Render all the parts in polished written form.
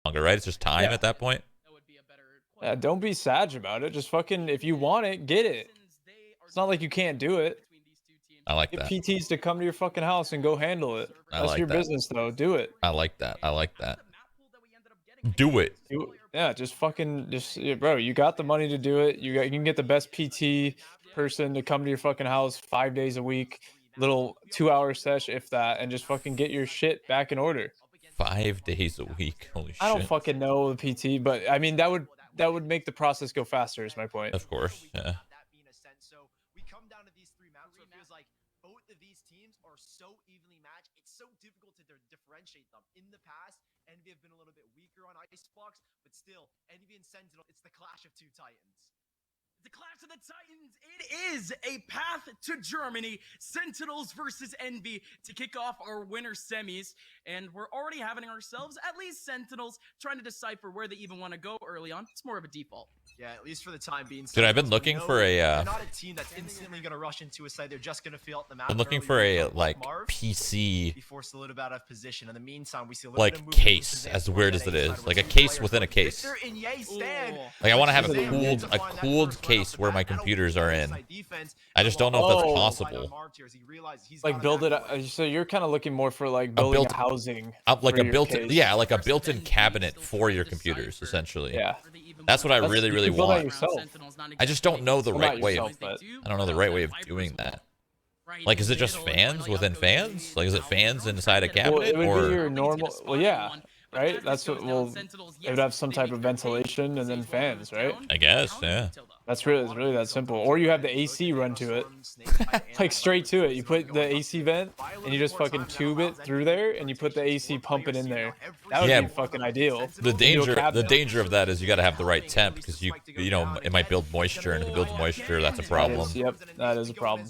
longer, right? It's just time at that point. Yeah, don't be sad about it. Just fucking, if you want it, get it. It's not like you can't do it. I like Get that. PTs to come to your fucking house and go handle it. I That's like your that. business, though. Do it. I like that. I like that. Do it. Yeah, just fucking, yeah, bro. You got the money to do it. You can get the best PT person to come to your fucking house 5 days a week, little 2-hour sesh, if that, and just fucking get your shit back in order. 5 days a week. Holy shit. I don't fucking know the PT, but I mean that would make the process go faster. Is my point. Of course, yeah. So we come down to these 3 maps where it feels like both of these teams are so evenly matched. It's so difficult to differentiate them. In the past, Envy have been a little bit weaker on ICEBOX, but still, Envy and Sentinel, it's the clash of 2 titans. The Clash of the Titans, it is a path to Germany. Sentinels versus Envy to kick off our winter semis. And we're already having ourselves at least Sentinels trying to decipher where they even want to go early on. It's more of a default. Yeah, at least for the time being. Dude, I've been looking for a they're not a team that's instantly going to rush into a site. They're just going to fill out the map. I'm looking for a like PC before Salute out of position. In the meantime, we see a like case, as weird as it is, like a case within a case. Like I want to have a cooled case where my computers are in. I just don't know if that's possible. Like build it. So you're kind of looking more for like building a housing. Like a built-in, yeah, like a built-in cabinet for your computers, essentially. Yeah. That's what I really want. Yourself. I just don't know the right way. Yourself, I don't know the right way of doing that. Like, is it just fans within fans? Like, is it fans inside a cabinet? Well, it would or be your normal. Well, yeah, right. That's what. Well, it would have some type of ventilation and then fans, right? I guess, yeah. It's really that simple. Or you have the AC run to it, like straight to it. You put the AC vent and you just fucking tube it through there, and you put the AC pumping in there. That would be fucking ideal. The danger of that is you got to have the right temp, because you know it might build moisture, and if it builds moisture, that's a problem. Yep, that is a problem.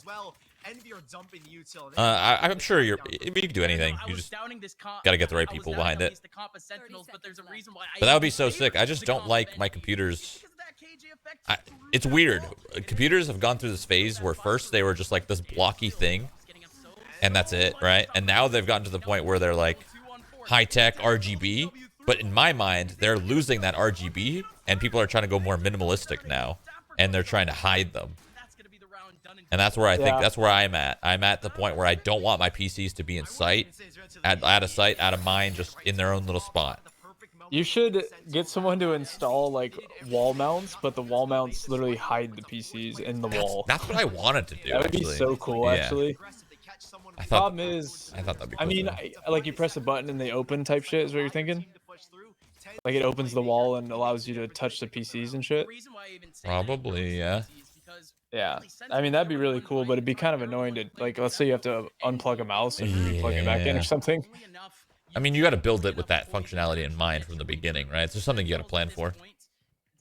I'm sure you can do anything. You just gotta get the right people behind it. But that would be so sick. I just don't like my computers. It's weird. Computers have gone through this phase where first they were just like this blocky thing, and that's it, right? And now they've gotten to the point where they're like high-tech RGB. But in my mind, they're losing that RGB, and people are trying to go more minimalistic now, and they're trying to hide them. And that's where I think that's where I'm at. I'm at the point where I don't want my PCs to be in sight, out of sight, out of mind, just in their own little spot. You should get someone to install like wall mounts, but the wall mounts literally hide the PCs in the wall. That's what I wanted to do. That would be so cool, actually. The problem is, I thought that'd be cool. I mean, like you press a button and they open type shit is what you're thinking? Like it opens the wall and allows you to touch the PCs and shit? Probably, yeah. Yeah, I mean, that'd be really cool, but it'd be kind of annoying to, like, let's say you have to unplug a mouse and plug it back in or something. I mean, you got to build it with that functionality in mind from the beginning, right? It's just something you got to plan for.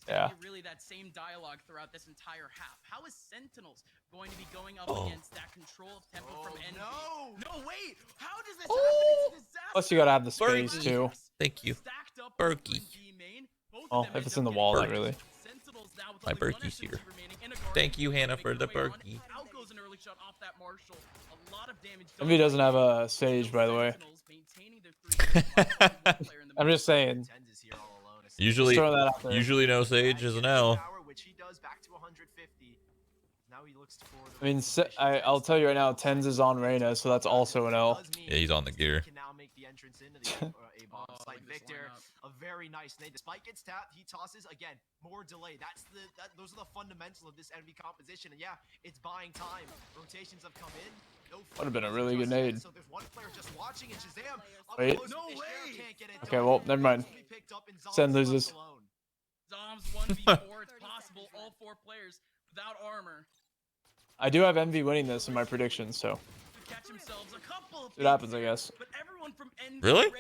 Yeah. Really that same dialogue throughout this entire half. How is Sentinels going to be going up against that control of tempo from Envy? No, wait. How does this happen? It's disaster. Plus, you got to have the space, too. Thank you. Berkey. Oh, if it's in the wall, then really. My Berkey's here. Thank you, Hannah, for the Berkey. Envy doesn't have a Sage, by the way. I'm just saying. Usually no Sage is an L. I mean, I'll tell you right now, Tens is on Reyna, so that's also an L. Yeah, he's on the gear. Victor, a very nice nade. Despite gets tapped, he tosses again. More delay. Those are the fundamentals of this enemy composition. And yeah, it's buying time. Rotations have come in. Would have been a really good nade. So there's one player just watching, and Shazam. Wait. No way. Okay, well, never mind. Sen loses. Zom's 1v4. It's possible. All 4 players without armor. I do have Envy winning this in my predictions, so it happens, I guess. Really?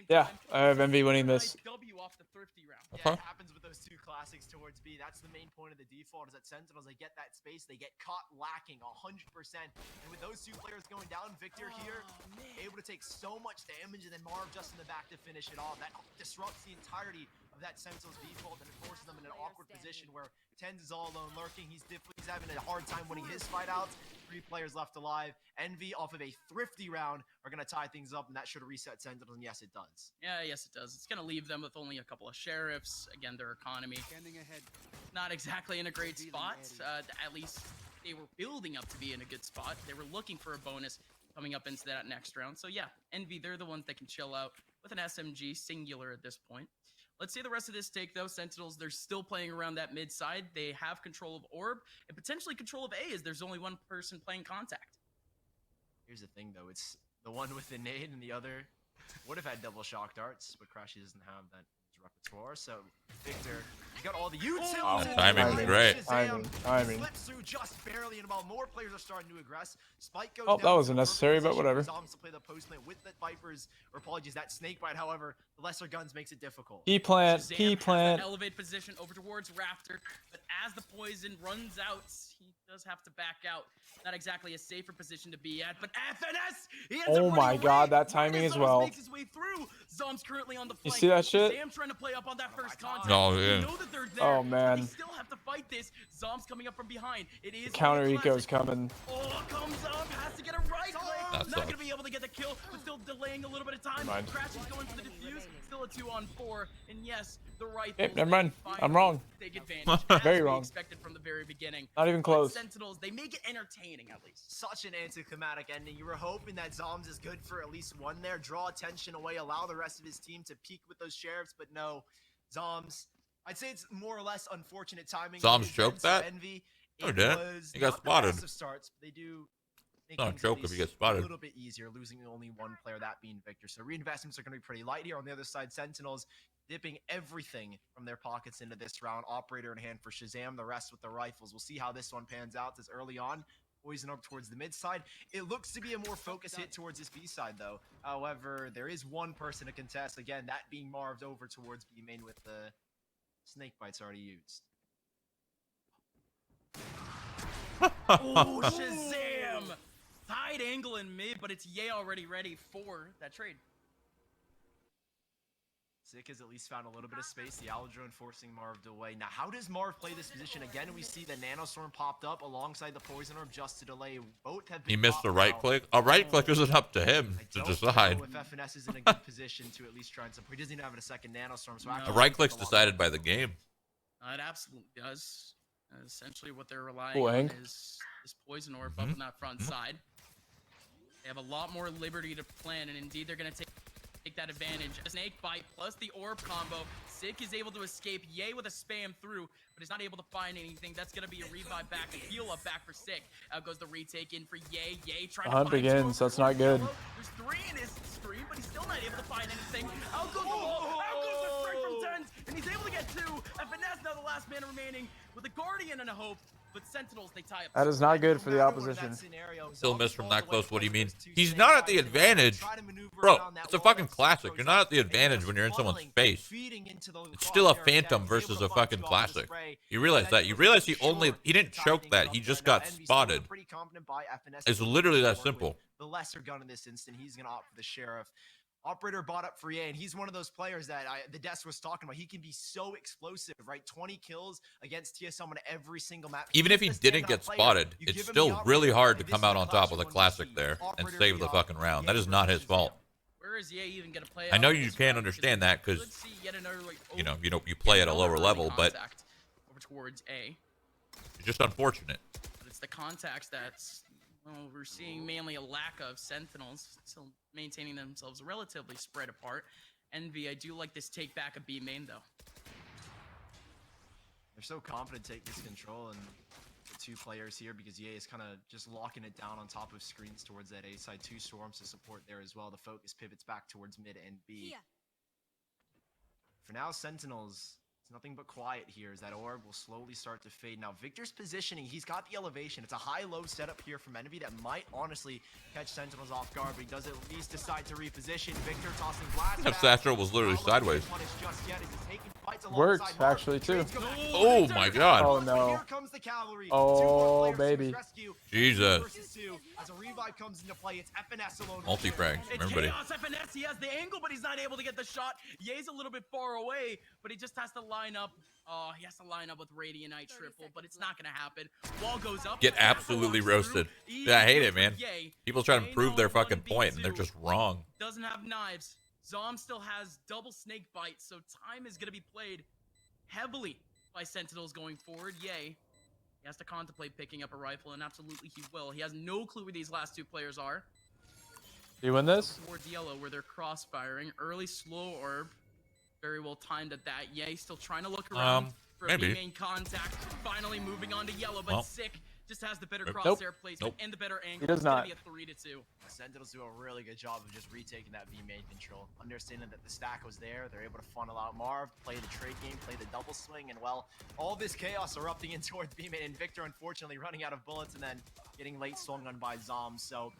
Yeah, I have Envy winning this. Yeah, it happens with those 2 classics towards B. That's the main point of the default, is that Sentinels, they get that space, they get caught lacking 100%. And with those 2 players going down, Victor here, able to take so much damage, and then Marv just in the back to finish it off. That disrupts the entirety of that Sentinel's default, and it forces them in an awkward position where Tens is all alone lurking. He's having a hard time winning his fight outs. 3 players left alive. Envy, off of a thrifty round, are going to tie things up, and that should reset Sentinels, and yes, it does. Yeah, yes, it does. It's going to leave them with only a couple of sheriffs. Again, their economy not exactly in a great spot. At least they were building up to be in a good spot. They were looking for a bonus coming up into that next round. So yeah, Envy, they're the ones that can chill out with an SMG singular at this point. Let's see the rest of this take, though. Sentinels, they're still playing around that mid side. They have control of Orb and potentially control of A, as there's only one person playing contact. Here's the thing, though. It's the one with the nade and the other would have had double shock darts, but Crashy doesn't have that repertoire. So Victor, he's got all the utils. Oh, timing was great. Timing. Slips through just barely, and while more players are starting to aggress, Spike goes Oh, down that to wasn't a necessary, perfect but whatever. position for Zoms to play the post lane with the Vipers, or apologies, that snake bite. However, the lesser guns makes it difficult. P plant, Shazam P has that plant. elevate position over towards Raptor, but as the poison runs out, he does have to back out. Not exactly a safer position to be at, but FNS! He ends Oh up my running god, away. that timing Right as Zoms well. makes his way through. Zom's currently on the You flank. see that shit? Shazam trying to play up on that first contact. No, You yeah. know that they're there. Oh, but man. They still have to fight this. Zom's coming up from behind. It is Counter a eco's classic. coming. Oh, comes up, has to get a right click. That Not sucks. gonna be able to get the kill, but still delaying a little bit of time. Mind. Crash is going for the defuse. Still a 2-on-4, and yes, the rifles. Yep, never mind. they I'm wrong. Take advantage. as Very we wrong. Expected from the very beginning. Not even But close. Sentinels, they make it entertaining at least. Such an anticlimactic ending. You were hoping that Zoms is good for at least one there, draw attention away, allow the rest of his team to peak with those sheriffs, but no, Zoms. I'd say it's more or less unfortunate timing. Zoms on his choked end, so that? Envy, No, it he didn't. was He got not the spotted. best of starts, but they do make Not a things choke at if he least gets spotted. a little bit easier, losing only one player, that being Victor. So reinvestments are going to be pretty light here. On the other side, Sentinels dipping everything from their pockets into this round. Operator in hand for Shazam, the rest with the rifles. We'll see how this one pans out, as early on, poison up towards the mid side. It looks to be a more focused hit towards this B side, though. However, there is one person to contest. Again, that being Marved over towards B main with the snake bites already used. Oh, Shazam! Tight angle in mid, but it's Ye already ready for that trade. Sick has at least found a little bit of space. The Owl Drone forcing Marv away. Now, how does Marv play this position? Again, we see the Nanostorm popped up alongside the Poison Orb just to delay. Both have been He missed the popped right now. click. A right click isn't up to him I to don't decide. know if FNS is in a good position to at least try and support. He doesn't even have a second Nanostorm. So No. after A right click's a lot- decided by the game. It absolutely does. Essentially, what they're relying Cool, on Hank. is this poison orb up on that front side. They have a lot more liberty to plan, and indeed, they're going to take that advantage. A snake bite plus the orb combo. Sick is able to escape. Ye with a spam through, but he's not able to find anything. That's going to be a revive back and heal up back for Sick. Out goes the retake in for Ye. Ye trying The hunt to find begins. two. That's not good. There's 3 in his stream, but he's still not able to find anything. Out goes the wall. Out goes the strike from Tens, and he's able to get 2. FNS now the last man remaining with a Guardian and a hope. But Sentinels, they tie up. That is not good for the No matter what opposition. that scenario, Still Zombie missed from falls that away close. What do you mean? plus 2 He's snake not at the bites. advantage. Try to maneuver Bro, around that it's a wall fucking that's classic. frozen. You're not at the And advantage just when you're in someone's funneling, face. feeding into the It's still a crosshair phantom attack, versus able a to fucking bounce off the classic. spray. You realize that? You realize he didn't choke Tightening that. it He up just there. got Now, Envy's spotted. feeling pretty confident by FNS. It's literally that Work with simple. The lesser gun in this instant, he's going to opt for the Sheriff. Operator bought up for Ye, and he's one of those players that the desk was talking about. He can be so explosive, right? 20 kills against TSM on every single map. Even if he He's the didn't standout get player. spotted, You it's give him still the really opportunity, hard to and come this out is on the top of the classic one classic we see. there and Operator save the be fucking up, round. Ye That is not his versus fault. Shazam. Where is Ye even going to play? I know out you this can't round? understand Because that because let's see yet another, like, you play at a lower early level, but contact over towards A. it's just unfortunate. But it's the contacts that's, well, we're seeing mainly a lack of Sentinels still maintaining themselves relatively spread apart. Envy, I do like this take back of B main though. They're so confident taking this control, and the 2 players here, because Ye is kind of just locking it down on top of screens towards that A side. 2 storms to support there as well. The focus pivots back towards mid and B. For now, Sentinels, it's nothing but quiet here as that orb will slowly start to fade. Now, Victor's positioning, he's got the elevation. It's a high-low setup here from Envy that might honestly catch Sentinels off guard, but he does at least decide to reposition. Victor tossing blast. If Satchel was literally sideways. Just yet as he's taking fights Worked, alongside Marv. actually, too. Trades go back. Oh my God. Oh, But no. Here comes the cavalry. Oh, 2 players to baby. his rescue. Jesus. Versus 2. As a revive comes into play, it's FNS alone. Multi-frag. It's Everybody. Chaos FNS. He has the angle, but he's not able to get the shot. Ye's a little bit far away, but he just has to line up. He has to line up with Radiant triple, but it's not going to happen. Wall goes up. Get absolutely roasted. Yeah, I hate it, man. People try to prove their fucking point, and they're just wrong. Doesn't have knives. Zom still has double snake bite, so time is going to be played heavily by Sentinels going forward. He has to contemplate picking up a rifle, and absolutely he will. He has no clue where these last 2 players are. You win this? Towards yellow, where they're cross-firing. Early slow orb. Very well timed at that. He's still trying to look around for maybe. a main contact. Finally moving on to yellow, but Well. Sick just has the better Nope. crosshair placement Nope. and the better angle. He does It's gonna not. be a 3-2. Sentinels do a really good job of just retaking that B main control. Understanding that the stack was there, they're able to funnel out Marv, play the trade game, play the double swing, and well, all this chaos erupting in towards B main, and Victor unfortunately running out of bullets and then getting late swung on by Zom. So,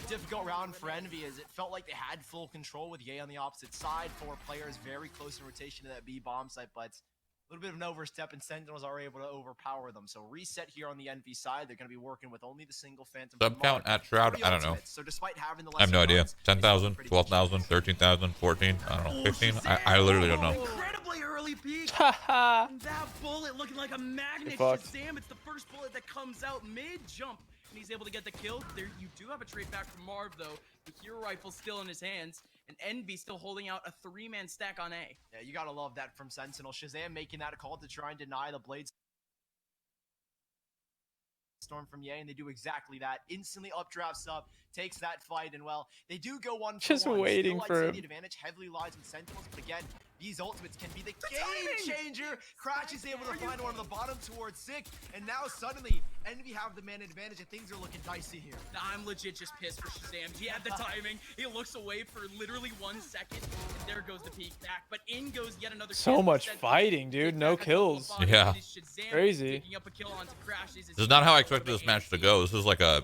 difficult round for Envy as it felt like they had full control with Ye on the opposite side. 4 players very close in rotation to that B bomb site, but a little bit of an overstep, and Sentinels are able to overpower them. So reset here on the NV side. They're going to be working with only the single Phantom. Sub count at Shroud? Three I don't know. ultimates. So despite having the I have no lesser idea. guns, 10,000, pretty 12,000, 13,000, 14. I don't know. 15? I literally don't know. Incredibly early peak. Haha. And that bullet looking like a magnet. fucked. Shazam, it's the first bullet that comes out mid-jump. And he's able to get the kill. There, you do have a trade back from Marv, though. The hero rifle still in his hands. And Envy still holding out a 3-man stack on A. Yeah, you gotta love that from Sentinel. Shazam making that call to try and deny the Blades Storm from Ye, and they do exactly that. Instantly updrafts up, takes that fight, and well, they do go 1 for Just 1. waiting Still, I'd for say him. the advantage heavily lies with Sentinels, but again, these ultimates can be the game changer. Crash is able to find one on the bottom towards Sick, and now suddenly Envy have the man advantage, and things are looking dicey here. I'm legit just pissed for Shazam. He had the timing. He looks away for literally 1 second, and there goes the peek back. But in goes yet another So kill. much Sentinels fighting, dude. take No back a couple of kills. bodies. Yeah. It is Shazam Crazy. picking up a kill onto Crash. This is not how I expected this match to go. This is like a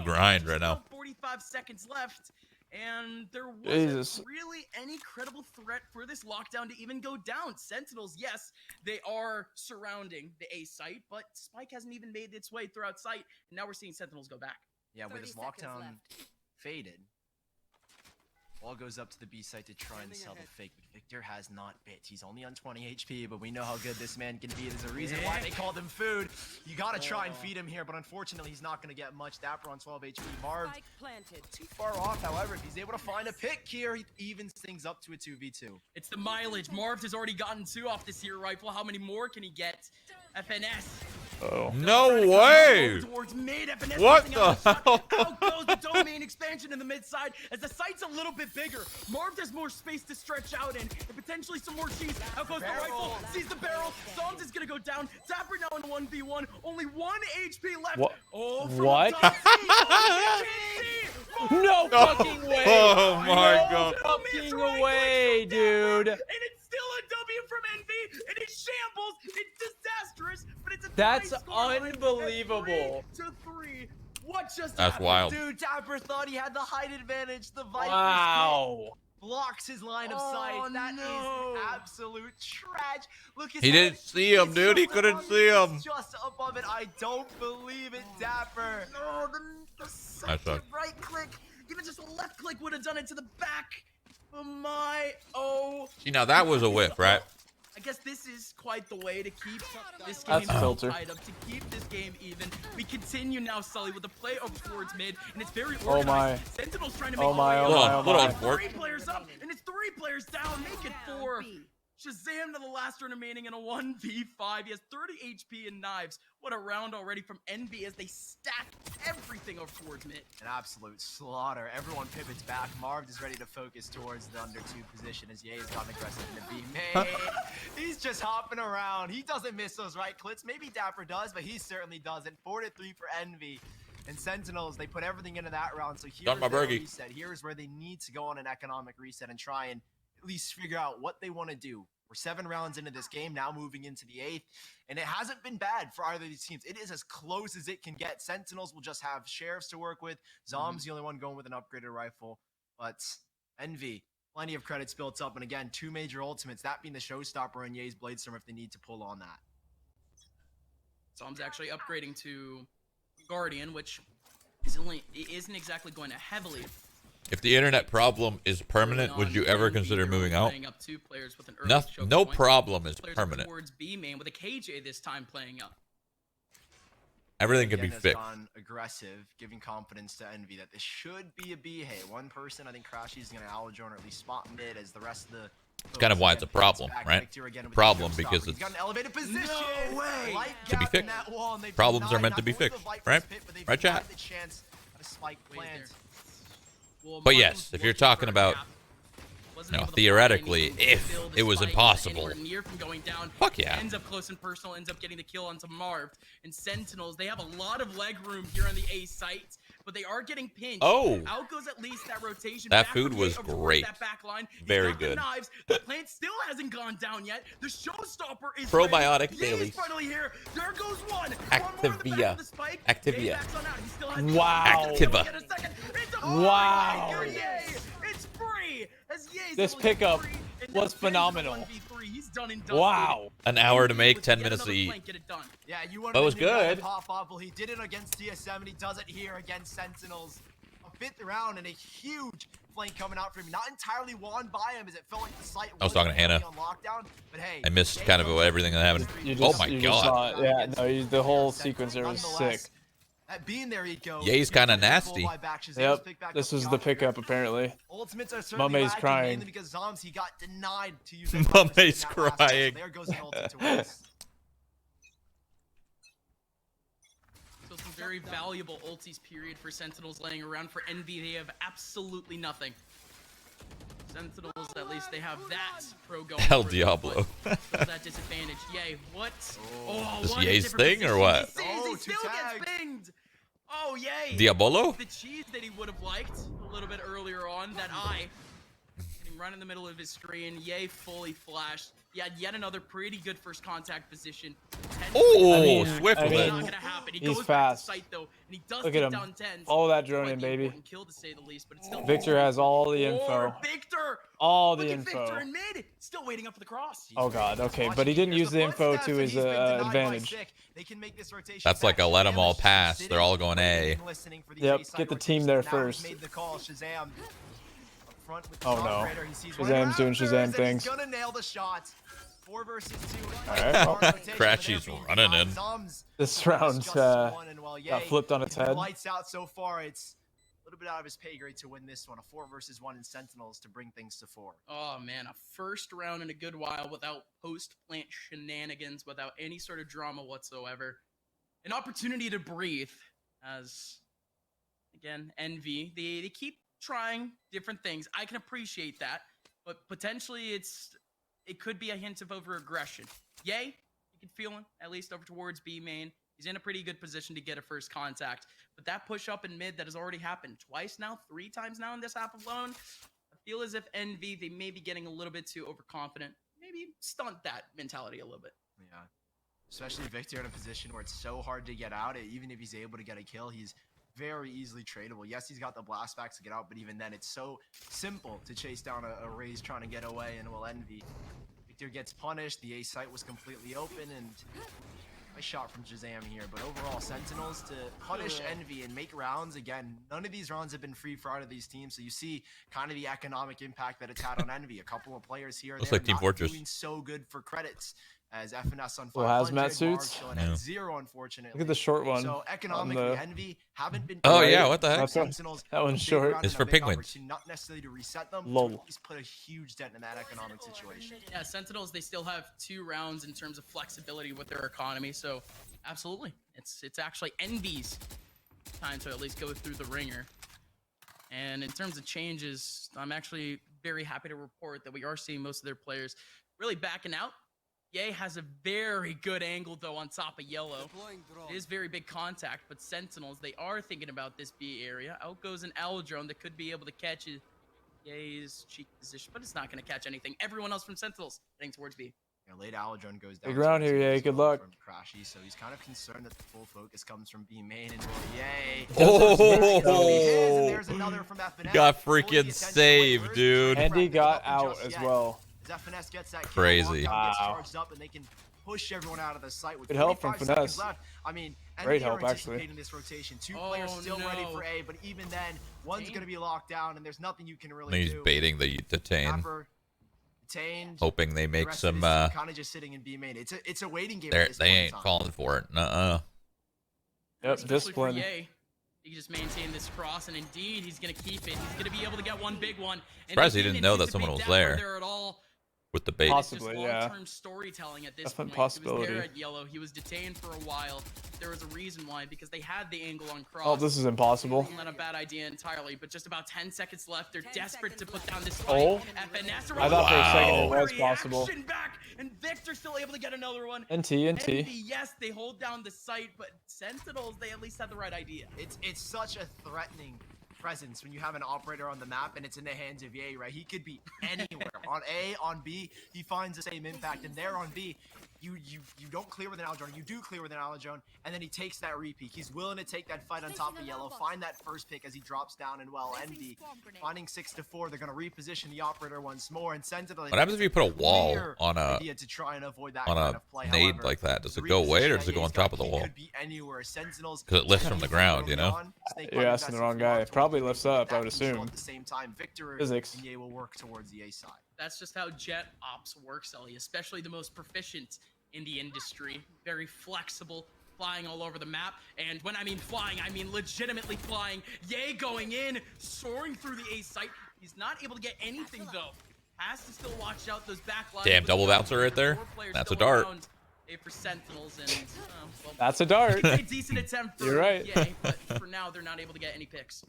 grind right now. 45 seconds left, and there wasn't Jesus. really any credible threat for this lockdown to even go down. Sentinels, yes, they are surrounding the A site, but Spike hasn't even made its way throughout site, and now we're seeing Sentinels go back. Yeah, with 30 this seconds lockdown left. faded, Wall goes up to the B site to try and sell the fake, but Victor has not bit. He's only on 20 HP, but we know how good this man can be. There's a reason why they called him food. You gotta try and feed him here, but unfortunately he's not gonna get much. Dapper on 12 HP. Marv Spike planted. too far off, however, if he's able to find a pick here, he evens things up to a 2v2. It's the mileage. Marv has already gotten 2 off this hero rifle. How many more can he get? FNS. Oh. No way! Towards mid, FNS What missing out the on shot. hell? Out goes the domain expansion in the mid side as the site's a little bit bigger. Marv has more space to stretch out in and potentially some more cheese. Out goes the rifle, sees the barrel. Zoms is gonna go down. Dapper now in 1v1. Only 1 HP left. What? Oh, from What? top C. Oh, GG. No fucking way. Oh my No god. fucking way, dude. And it's still a W from Envy. It is shambles. It's disastrous, but it's a That's tie scoreline at unbelievable. 3-3. What just That's happened? wild. Dude, Dapper thought he had the height advantage. The Viper's Wow. blocks his line of Oh, sight. That is no. absolute trash. Look at He didn't see him, dude. He couldn't see him. Just above it. I don't believe it, Dapper. No, the second sucked. right click, even just a left click would have done it to the back. Oh my, oh. See, now that was a whiff, right? I guess this is quite the way to keep this That's game filter. tied up, to keep this game even. We continue now, Sully, with the play up towards mid, and it's very Oh organized. my. Sentinel's trying to make Oh my, a oh way my, up. oh my. Hold on, Three players up, and it's 3 players down. Make it 4. Shazam to the last round remaining in a 1v5. He has 30 HP and knives. What a round already from Envy as they stack everything over towards mid. An absolute slaughter. Everyone pivots back. Marv is ready to focus towards the under 2 position as Ye has gotten aggressive in the B main. He's just hopping around. He doesn't miss those right clicks. Maybe Dapper does, but he certainly doesn't. 4-3 for Envy. And Sentinels, they put everything into that round. So here's Done my their burgie. reset. Here's where they need to go on an economic reset and try and at least figure out what they want to do. We're 7 rounds into this game, now moving into the 8th, and it hasn't been bad for either of these teams. It is as close as it can get. Sentinels will just have sheriffs to work with. Zom's the only one going with an upgraded rifle, but Envy, plenty of credits built up. And again, 2 major ultimates, that being the Showstopper and Ye's Bladestorm if they need to pull on that. Zom's actually upgrading to Guardian, which isn't exactly going to heavily. If the internet problem is permanent, would you ever consider moving out? Up 2 players with an early No point. problem is Players permanent. Towards B main with a KJ this time playing up. Everything can be Again, has fixed. gone aggressive, giving confidence to Envy that this should be a B. Hey, one person, I think Crashy's going to Alodrone or at least spot mid as the rest of the. It's kind of why it's a problem, right? Problem because it's got an elevated position. No way. Light to be gap in fixed. that wall, and they've Problems are denied meant to not be only the fixed, Viper's right? pit, but they've Right, chat? denied the chance at a spike Wait plant. there. Well, But Martin's yes, if you're looking talking for a about, gap. Wasn't you know, able to theoretically, find anything to if fill the it was spike, impossible. anywhere near from going down. Fuck yeah. Ends up close and personal, ends up getting the kill onto Marv. And Sentinels, they have a lot of leg room here on the A site, but they are getting pinched. Oh. Out goes at least that rotation. That back food from was Ye over towards great. That back line. He's Very got good. The knives. The plant still hasn't gone down yet. The Showstopper is Probiotic ready. dailies. Ye's finally here. There goes one. Activia. Activia. Wow. Activa. Wow. It's free. As Ye's This able to get pickup free, and was now phenomenal. 1v3. He's done and dusted. Wow. An hour to Envy make, with 10 yet minutes to another eat. flank, get it done. Yeah, you want That to was good. Pop Well, he did it against TSM, and he does it here against Sentinels. A 5th round and a huge flank coming out for him. Not entirely won by him, as it felt like the site I was talking to Hannah. on lockdown. But hey, I missed kind of everything that happened. You Oh just, my you just god. saw it. Yeah, no, the whole sequence there was sick. At being there, Eco. Ye's kinda nasty. Yep, this is the pickup apparently. Ultimates are certainly Mummy's lacking, crying. mainly because Zoms, he got denied to use that Mummy's purpose in that last match, so crying. there goes an ultimate to waste. So some very valuable ultis period for Sentinels laying around. For Envy, they have absolutely nothing. Sentinels, at least they have that pro going. El for them, Diablo. but still that disadvantage. Yay, what? Oh, This what a Ye's different thing or position. what? He sees, Oh, he two still tags. gets pinged. Oh, yay. Diabolo? The cheese that he would have liked a little bit earlier on, that eye. Getting right in the middle of his screen. Yay, fully flashed. He had yet another pretty good first contact position. 10 Oh, I mean- swift I with mean, it. not gonna happen. He he's goes fast. back to site though, and he does Look take at him. down 10s. Follow that Quite drone the in, baby. important kill to say the least, but it's still Victor has all the info. Or Victor. All the Look at info. Victor in mid, still waiting up for the cross. Oh god, okay, but he didn't use the info to his advantage. That's like a let 'em all pass. They're all going A. Yep, get the team there first. Oh, no. Shazam's doing Shazam things. Gonna nail the shots. 4 versus 2. Alright, well, Crashy's running in. This round got flipped on its head. Lights out so far. It's a little bit out of his pay grade to win this one. A 4 versus 1 in Sentinels to bring things to 4. Oh man, a first round in a good while without post-plant shenanigans, without any sort of drama whatsoever. An opportunity to breathe, as again, Envy. They keep trying different things. I can appreciate that, but potentially it could be a hint of over-aggression. Yay, you can feel him, at least over towards B main. He's in a pretty good position to get a first contact. But that push up in mid that has already happened twice now, 3 times now in this half alone. I feel as if Envy, they may be getting a little bit too overconfident. Maybe stunt that mentality a little bit. Yeah. Especially Victor in a position where it's so hard to get out. Even if he's able to get a kill, he's very easily tradable. Yes, he's got the blast backs to get out, but even then, it's so simple to chase down a Raze trying to get away, and will Envy. Victor gets punished. The A site was completely open, and nice shot from Shazam here. But overall, Sentinels to punish Envy and make rounds. Again, none of these rounds have been free for either of these teams, so you see kind of the economic impact that it's had on Envy. A couple of players here and Looks there like Team not Fortress. doing so good for credits. As FNS on Well, 500, hazmat suits? Marshall Yeah. at 0, unfortunately. Look at the short one. So economically, the- Envy haven't been. Oh, Right. yeah, what the heck? That's what- Sentinels, that one's a big short. round It's and for a big Pigwins. opportunity, not necessarily to reset them. Lol. To at least put a huge dent in that economic situation. Yeah, Sentinels, they still have 2 rounds in terms of flexibility with their economy, so absolutely. It's actually Envy's time to at least go through the ringer. And in terms of changes, I'm actually very happy to report that we are seeing most of their players really backing out. Ye has a very good angle, though, on top of Yellow. It is very big contact, but Sentinels, they are thinking about this B area. Out goes an Alodrone that could be able to catch Ye's cheek position, but it's not going to catch anything. Everyone else from Sentinels heading towards B. Late Aljon goes down. Big round here, yeah. Good luck. From Crashy, so he's kind of concerned that the full focus comes from B main and yay. Oh, There's another from FNS. got freaking saved, dude. Andy got out as well. FNS gets that Crazy. Wow. Charged up and they can push everyone out of the site with good help from 45 seconds Finesse. left. I mean, Great NB help, are actually. anticipating this rotation. Two players still ready for A, but even then, one's going to be locked down, and there's nothing you can really He's do. baiting the detain, Mapper, detained. hoping they The make rest of some. this team kind of just sitting in B main. It's a waiting game. They at this point in ain't time. falling for it. Yep, Especially discipline. for Ye. He can just maintain this cross, and indeed, he's going to keep it. He's going to be able to get one big one. And Surprised he they didn't know that someone was anticipate there. at all. With the bait. Possibly, It's just yeah. long-term storytelling at this Definite point. He was possibility. there at yellow. He was detained for a while. There was a reason why, because they had the angle on cross. Oh, this is impossible. Not a bad idea entirely, but just about 10 seconds left. They're desperate to put down this fight. Oh. FNS I thought for a second it Wow. was possible. Reaction back, and Victor still able to get another one. NT. Envy, yes, they hold down the site, but Sentinels, they at least had the right idea. It's such a threatening presence when you have an operator on the map and it's in the hands of Ye, right? He could be anywhere. On A, on B, he finds the same impact, and there on B, you don't clear with an Aljon, you do clear with an Aljon, and then he takes that repeat. He's willing to take that fight on top of yellow, find that first pick as he drops down, and well, Envy finding 6 to 4. They're gonna reposition the operator once more and send it. What happens if you put a wall on a idea to try and avoid that on kind a of play. nade However, like that? Does it the go away or reposition does it go Ye's on top of got, the he wall? could be anywhere. Sentinels 'Cause it lifts from the ground, you know? You're asking the wrong guy. It probably lifts up, I would assume. At the same time, Victor Physics. and Ye will work towards the A side. That's just how Jet Ops works, Ellie, especially the most proficient in the industry. Very flexible, flying all over the map. And when I mean flying, I mean legitimately flying. Ye going in, soaring through the A site. He's not able to get anything, though. Has to still watch out those back lines. Damn, double bouncer right there. That's a dart. For Sentinels and well, That's a dart. a decent attempt for You're right. Ye, but for now they're not able to get any picks.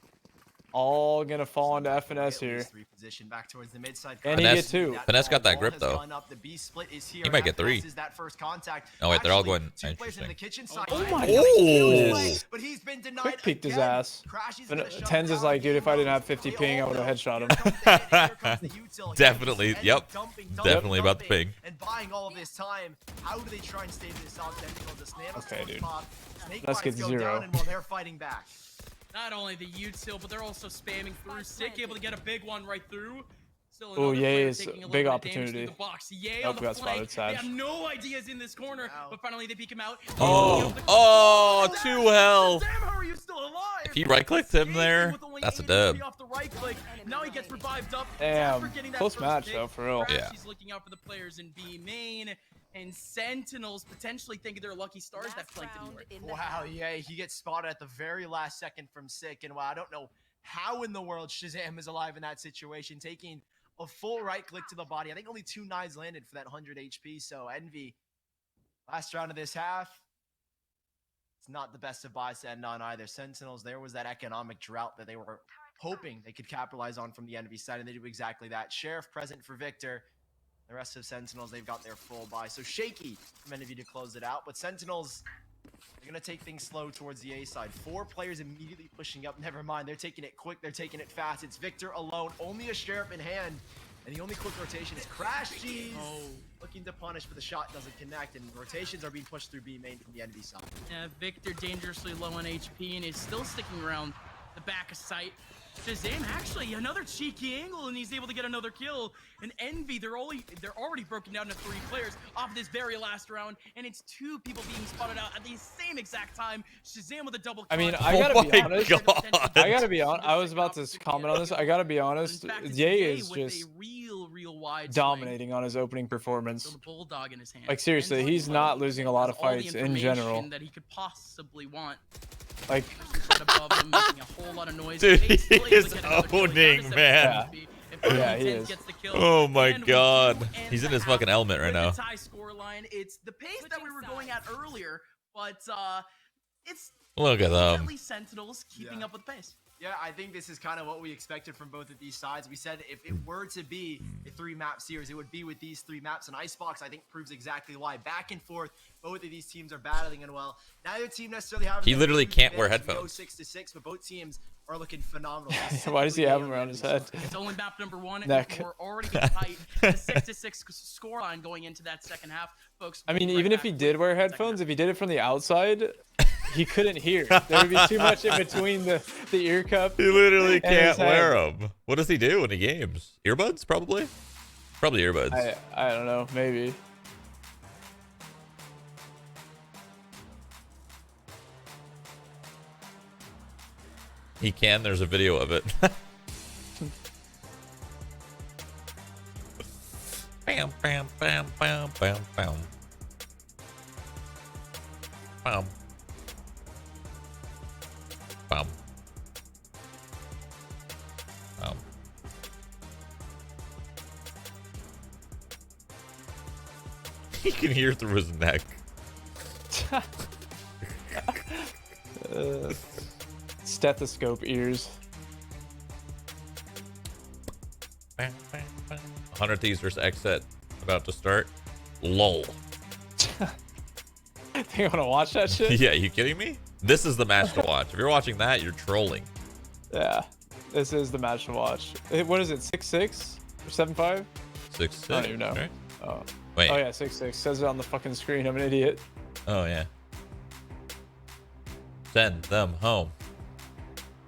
All gonna fall into FNS here. Reposition back towards the mid side. And he Finesse- get 2. Finesse got that grip, though. The B split is here. He might get 3. Is that first contact. Oh, wait, they're all Actually, going- 2 players in the interesting. kitchen side. Oh my goodness. But he's been denied. Quick peeked his again. ass. Crashy's But gonna shut Tens him is down. like, dude, if I didn't have 50 They ping, I all would have know. headshot Here him. comes the hit, and here comes the util. Definitely, And yep. dumping, Definitely about the dumping, ping. And buying all of this time. How do they try and stave this off? Okay, dude. Snake Let's get bites go 0. down, and while they're fighting back. Not only the util, but they're also spamming through. Sick, able to get a big one right through. Still Oh, another Ye player is taking a big little bit of damage opportunity. through the box. Ye Oh, on the got flank. spotted, They Sag. have no ideas in this corner, but finally they peek him out. Oh, oh, 2 health. Damn, how are you still alive? If he right-clicked him there, that's a dub. Off the right click. Now he gets revived up. Damn, After getting that close first match, pick, though, for real. Yeah. He's looking out for the players in B main. And Sentinels potentially thinking they're lucky stars that flanked him north. Wow, yeah, he gets spotted at the very last second from Sick, and wow, I don't know how in the world Shazam is alive in that situation, taking a full right click to the body. I think only 2 knives landed for that 100 HP, so Envy, last round of this half, it's not the best of buys to end on either. Sentinels, there was that economic drought that they were hoping they could capitalize on from the Envy side, and they do exactly that. Sheriff present for Victor. The rest of Sentinels, they've got their full buy. So shaky from Envy to close it out, but Sentinels, they're going to take things slow towards the A side. 4 players immediately pushing up. Never mind. They're taking it quick. They're taking it fast. It's Victor alone. Only a Sheriff in hand. And the only quick rotation is Crash Cheese. Looking to punish, but the shot doesn't connect. And rotations are being pushed through B main from the enemy side. Yeah, Victor dangerously low on HP and is still sticking around the back of sight. Shazam, actually, another cheeky angle, and he's able to get another kill. And Envy, they're already broken down to 3 players off this very last round, and it's 2 people being spotted out at the same exact time. Shazam with a double. I mean, cut. I gotta be honest. God. I gotta be honest. I was about to comment on this. I gotta be honest. In fact, it's Ye Ye is with a just real wide dominating on his opening swing. performance. Still the bulldog in his hand. Like, seriously, And he's not losing a lot of has all the fights in general. information that he could possibly want. Like, Right above him, making a whole lot of noise. Dude, He's still he able to is get another kill. He's down to owning, 7 man. HP. If Yeah, he Tens is. gets the kill, Oh my and we do God. end He's in the his fucking half element right with now. the tie score line. It's the pace that we were going at earlier, but it's Look at at them. least Sentinels keeping up with the pace. Yeah, I think this is kind of what we expected from both of these sides. We said if it were to be a 3-map series, it would be with these 3 maps. And ICEBOX, I think, proves exactly why. Back and forth, both of these teams are battling, and well, neither team necessarily have. He literally can't wear Go headphones. 6-6, but both teams are looking phenomenal. Why does he have him around his head? It's only map number 1. Neck. We're already tight. The 6-6 scoreline going into that second half, folks. I mean, we'll be right even if back he with did wear the second headphones, half. if he did it from the outside, he couldn't hear. There would be too much in between the ear cup. He literally and his can't wear head. them. What does he do when he games? Earbuds, probably. Probably earbuds. I don't know, maybe. He can. There's a video of it. Bam, bam, bam, bam, bam, bam. Bam. Bam. Bam. He can hear through his neck. Stethoscope ears. 100 Thieves versus Xset about to start. Lol. You want to watch that shit? Yeah, you kidding me? This is the match to watch. If you're watching that, you're trolling. Yeah. This is the match to watch. What is it, 6-6 or 7-5? 6-6. I don't even know. Right? Oh. Wait. Oh yeah, 6-6. Says it on the fucking screen. I'm an idiot. Oh yeah. Send them home.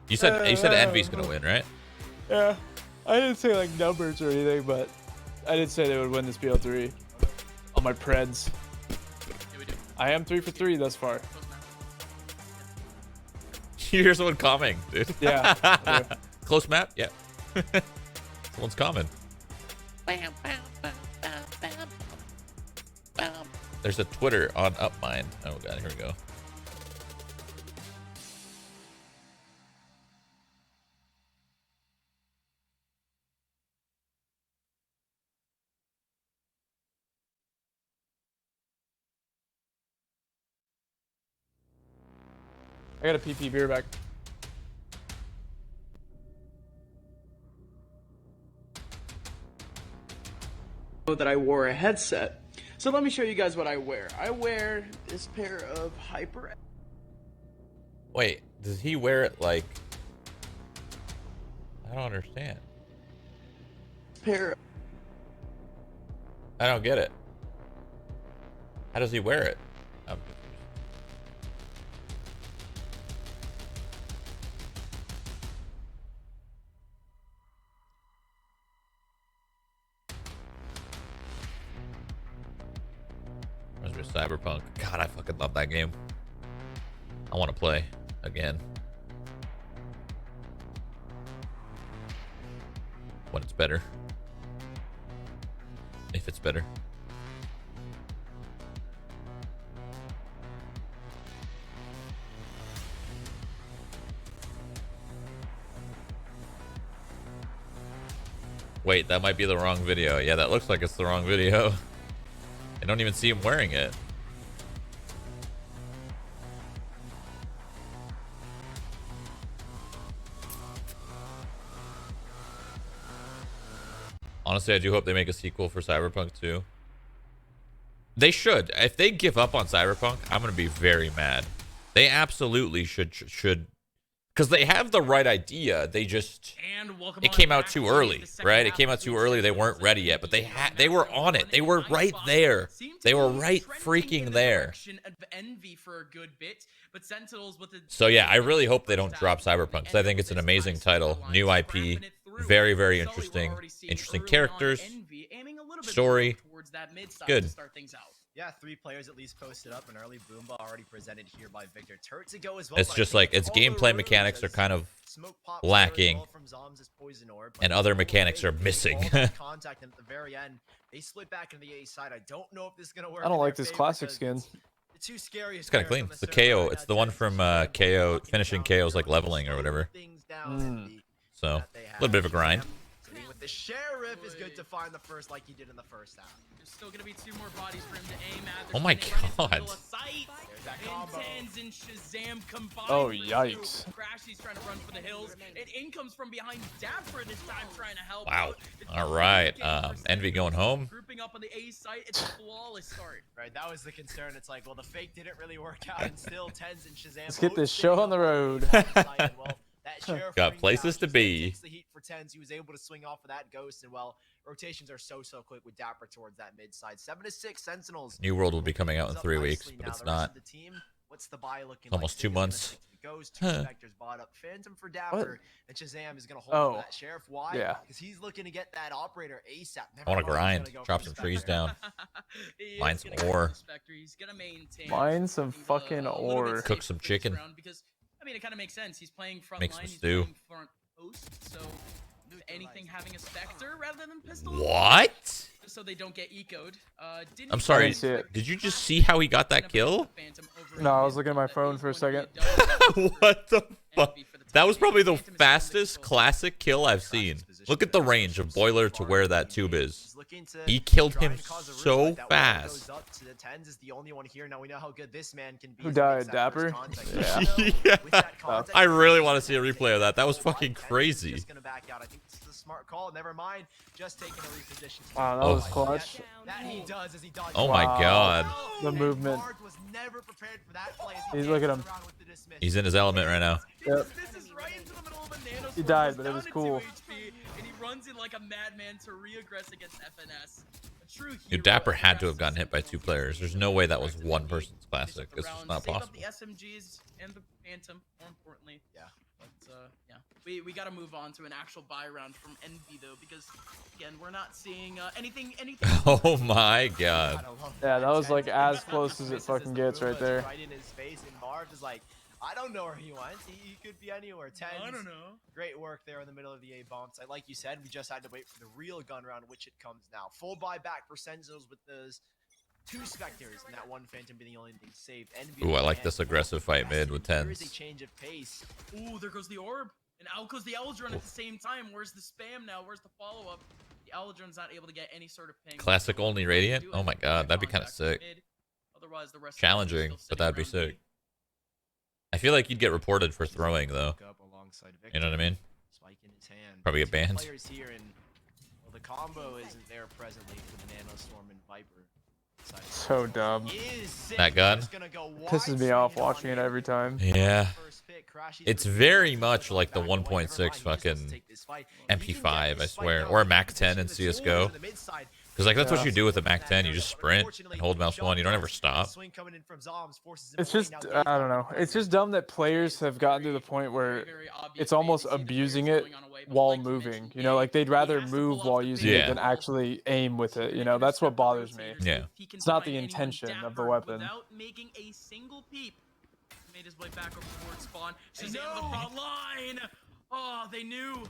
You said Envy's gonna win, right? Yeah. I didn't say like numbers or anything, but I did say they would win this BL3 on my Preds. Yeah, we do. I am 3 for 3 thus far. Close map. You hear someone coming, dude. Yeah. I do. Close map? Yeah. Someone's coming. There's a Twitter on Upmind. Oh god, here we go. I got a PP beer back. That I wore a headset. So let me show you guys what I wear. I wear this pair of Hyper. Wait, does he wear it like? I don't understand. Pair. I don't get it. How does he wear it? I'm confused. Reminds me of Cyberpunk. God, I fucking love that game. I want to play again. When it's better. If it's better. Wait, that might be the wrong video. Yeah, that looks like it's the wrong video. I don't even see him wearing it. Honestly, I do hope they make a sequel for Cyberpunk 2. They should. If they give up on Cyberpunk, I'm going to be very mad. They absolutely should. Because they have the right idea. They just... It came out too early, right? It came out too early. They weren't ready yet, but they were on it. They were right there. They were right freaking there. So yeah, I really hope they don't drop Cyberpunk, because I think it's an amazing title. New IP. Very, very interesting. Interesting characters. Story. Good. Yeah, 3 players at least posted up. An early Boomba already presented here by Victor. Turret to go as well. It's just like its gameplay mechanics are kind of lacking, and other mechanics are missing. Contact, and at the very end, they split back into the A side. I don't know if this is gonna work. I don't like this classic skin. It's too scary. It's kind of clean. It's the KO. It's the one from KO, finishing KO's like leveling or whatever. So, a little bit of a grind. The sheriff is good to find the first like he did in the first half. There's still gonna be 2 more bodies for him to aim at. Oh my God. Oh, yikes. Crashy's trying to run for the hills. And in comes from behind Dapper this time trying to help. Wow. out. All right. Envy going home. Grouping up on the A site. It's a flawless start. Right, that was the concern. It's like, well, the fake didn't really work out, and still Tens and Shazam. Let's get this show on the road. Well, that that Sheriff Got ring places down, to be. takes the heat for tens. He was able to swing off of that ghost, and well, rotations are so quick with Dapper towards that mid side. 7-6 Sentinels. New World will be coming out in Up 3 weeks, nicely but now. it's The rest not. of the team, what's the buy looking Almost like? 2 Sigma's gonna months. stick to the Ghost, 2 Huh. Spectres bought up. Phantom for Dapper, and Shazam is gonna hold Oh. on to that Sheriff. Why? Yeah. Because he's looking to get that operator ASAP. I want to Never mind, he's grind. gonna go Chop for some Spectre. trees down. He Mine is some gonna go ore. for the Spectre. He's gonna maintain. Mine some things, fucking a little bit ore. safe Cook some for this chicken. round because I mean it kind of makes sense. He's playing front Make some line. He's stew. playing front post. So if anything, having a Spectre rather than pistol. What? So they don't get ecoed. Didn't I'm he sorry. see it. Did you just see how he got that kill? No, I was looking at my phone for a second. What the fuck? That was probably the fastest classic kill I've seen. Look at the range of Boiler to where that tube is. He killed him so fast. Up to the tens is the only one here. Now we know how good this man can be. Who as he died, makes that first Dapper? contact. Yeah. Yeah. With that contact, I really want to see a replay of that. That was fucking crazy. Just gonna back out. I think this is a smart call. Never mind. Just taking a reposition. Wow, that Oh. was clutch. That he does as he dodges. Oh my Wow. god. The movement. Mark was never prepared for that play as he He's looking at dances him. around with the dismiss. He's in his element right now. Yep. This is right into the middle of a nano. He died, but it was cool. And he runs in like a madman to reaggress against FNS. A true hero. Dude, Dapper had to have gotten hit by 2 players. There's no way that was one person's classic. It's just not Save up possible. the SMGs and the Phantom, more importantly. Yeah. But yeah, we got to move on to an actual buy round from Envy though, because again, we're not seeing anything. Oh my god. Yeah, that was like Tens as close as it misses fucking the gets right Pumas there. Right in his face, and Marv is like, I don't know where he went. He could be anywhere. Tens. I don't know. Great work there in the middle of the A bumps. Like you said, we just had to wait for the real gun round, which it comes now. Full buyback for Sentinels with those 2 Spectres and that 1 Phantom being the only thing saved. Envy Ooh, I like and this aggressive fight mid with There is a tens. change of pace. Ooh, there goes the orb, and out goes the Eldron at the same time. Where's the spam now? Where's the follow up? The Eldron's not able to get any sort of ping. Classic only Radiant? Oh my god, that'd be kind of sick. Otherwise, the rest Challenging, but that'd be sick. I feel like you'd get reported for throwing though. You know what I mean? Spike in his hand. Probably get 2 banned. Players here, and well, the combo isn't there presently for the Nanostorm and Viper. So dumb. That gun? Pisses me off watching it every time. Yeah. It's very much like the 1.6 fucking MP5, I swear. Or Mac 10 in CSGO. Because like that's what you do with a Mac 10. You just sprint and hold mouse 1. You don't ever stop. It's just, I don't know. It's just dumb that players have gotten to the point where it's almost abusing it while moving. You know, like they'd rather move while using it than actually aim with it. You know, that's what bothers me. Yeah. It's not the intention of the weapon. Without making a single peep. Made his way back over towards spawn. Shazam on the front line. Oh, they knew.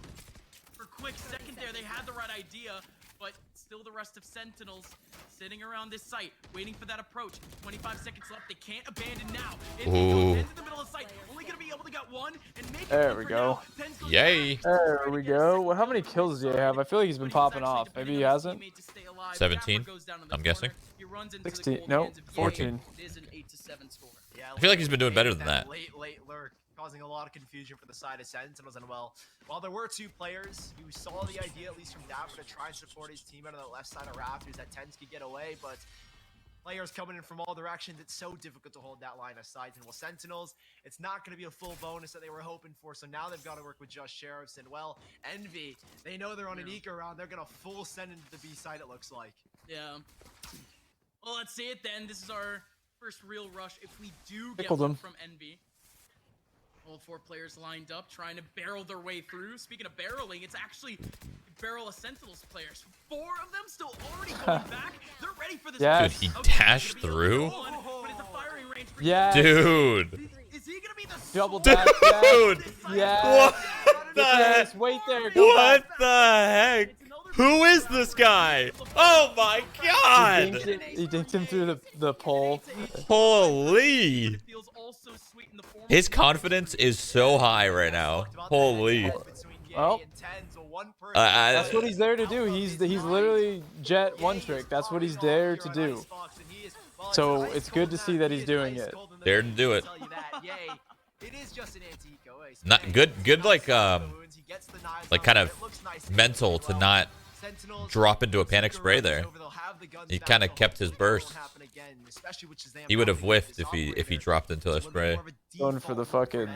For a quick second there, they had the right idea. But still the rest of Sentinels sitting around this site, waiting for that approach. 25 seconds left. They can't abandon now. Ooh. Into the middle of the site. Only going to be able to get 1. And maybe There we go. Yay. There we go. Well, how many kills do you have? I feel like he's been popping off. Maybe he hasn't. 17, I'm guessing. 16. No, 14. I feel like he's been doing better than that. Late lurk, causing a lot of confusion for the side of Sentinels. And well, while there were 2 players, you saw the idea, at least from Dapper, to try and support his team out of the left side of Raptors, that Tens could get away, but players coming in from all directions, it's so difficult to hold that line of sight. And well, Sentinels, it's not going to be a full bonus that they were hoping for, so now they've got to work with just Sheriffs. And well, Envy, they know they're on an eco round, they're going to full send into the B side, it looks like. Yeah. Well, let's see it then. This is our first real rush. If we do get Pickled one him. from Envy. All 4 players lined up, trying to barrel their way through. Speaking of barreling, it's actually barrel of Sentinels players. 4 of them still already going back. They're ready for this. Yes. Dude, he dashed through? But it's a firing range for Yes. Dude. Is he gonna be the Double sole- dash. Dude. Yes. What the Yes. heck? Wait there. Go What back. the heck? Who is this guy? Oh my He god. dinked him through the pole. Holy. Feels also sweet in the form His of- confidence is so high right now. Holy. Well, that's what he's there to do. He's literally Jet one trick. That's what he's there to do. So it's good to see that he's doing it. There to do it. Not good like kind of mental to not drop into a panic spray there. He kind of kept his burst. He would have whiffed if he dropped into a spray. Going for the fucking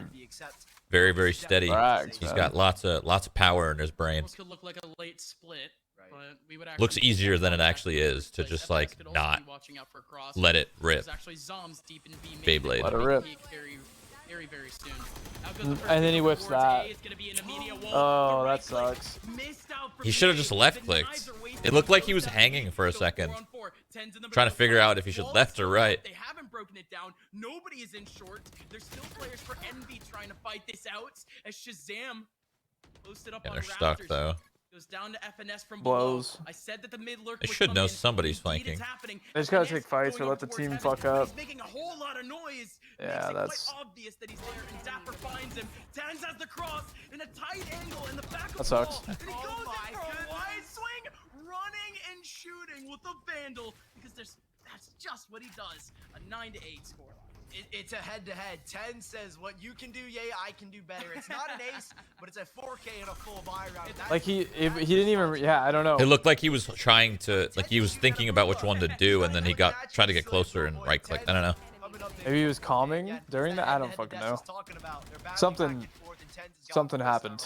Very, very steady. Frags, He's man. got lots of power in his brain. Almost could look like a late split, but we would Looks actually easier see than it that actually in is first to place. just FNS like could also not be watching out for cross. let it rip. There's actually Zoms deep in B main. Beyblade. Let it rip. Very, very soon. Out goes the first And then he pick whiffs towards that. A. It's gonna be an immediate wall. Oh, The right that click sucks. missed out from He should have B. just left The clicked. knives are wasted. It looked like he Goes was down hanging B. for a Go second. 4-on-4. 10's in the Trying to middle. figure out if he should Wall left is or still right. up. They haven't broken it down. Nobody is in short. There's still players for Envy trying to fight this out as Shazam posted up And on they're stuck Raptors. though. Goes down to FNS from Blows. below. I said that the mid lurk They would should come know in. somebody's Indeed, flanking. it's happening. They just gotta FNS take fights or going let the towards team heaven. fuck up. He's making a whole lot of noise. Yeah, Makes it that's- quite obvious that he's there, and Dapper finds him. Tans has the cross in a tight angle in the back of That the sucks. wall. And he goes in for a wide swing, running and shooting with a Vandal because that's just what he does. A 9-8 score. It's a head-to-head. 10 says, what you can do, yay, I can do better. It's not an ace, but it's a 4K and a full buy round. Like he didn't even. Yeah, I don't know. It looked like he was trying to, like he was thinking about which one to do, and then he tried to get closer and right clicked. I don't know. Maybe he was calming during that. I don't fucking know. Something happened.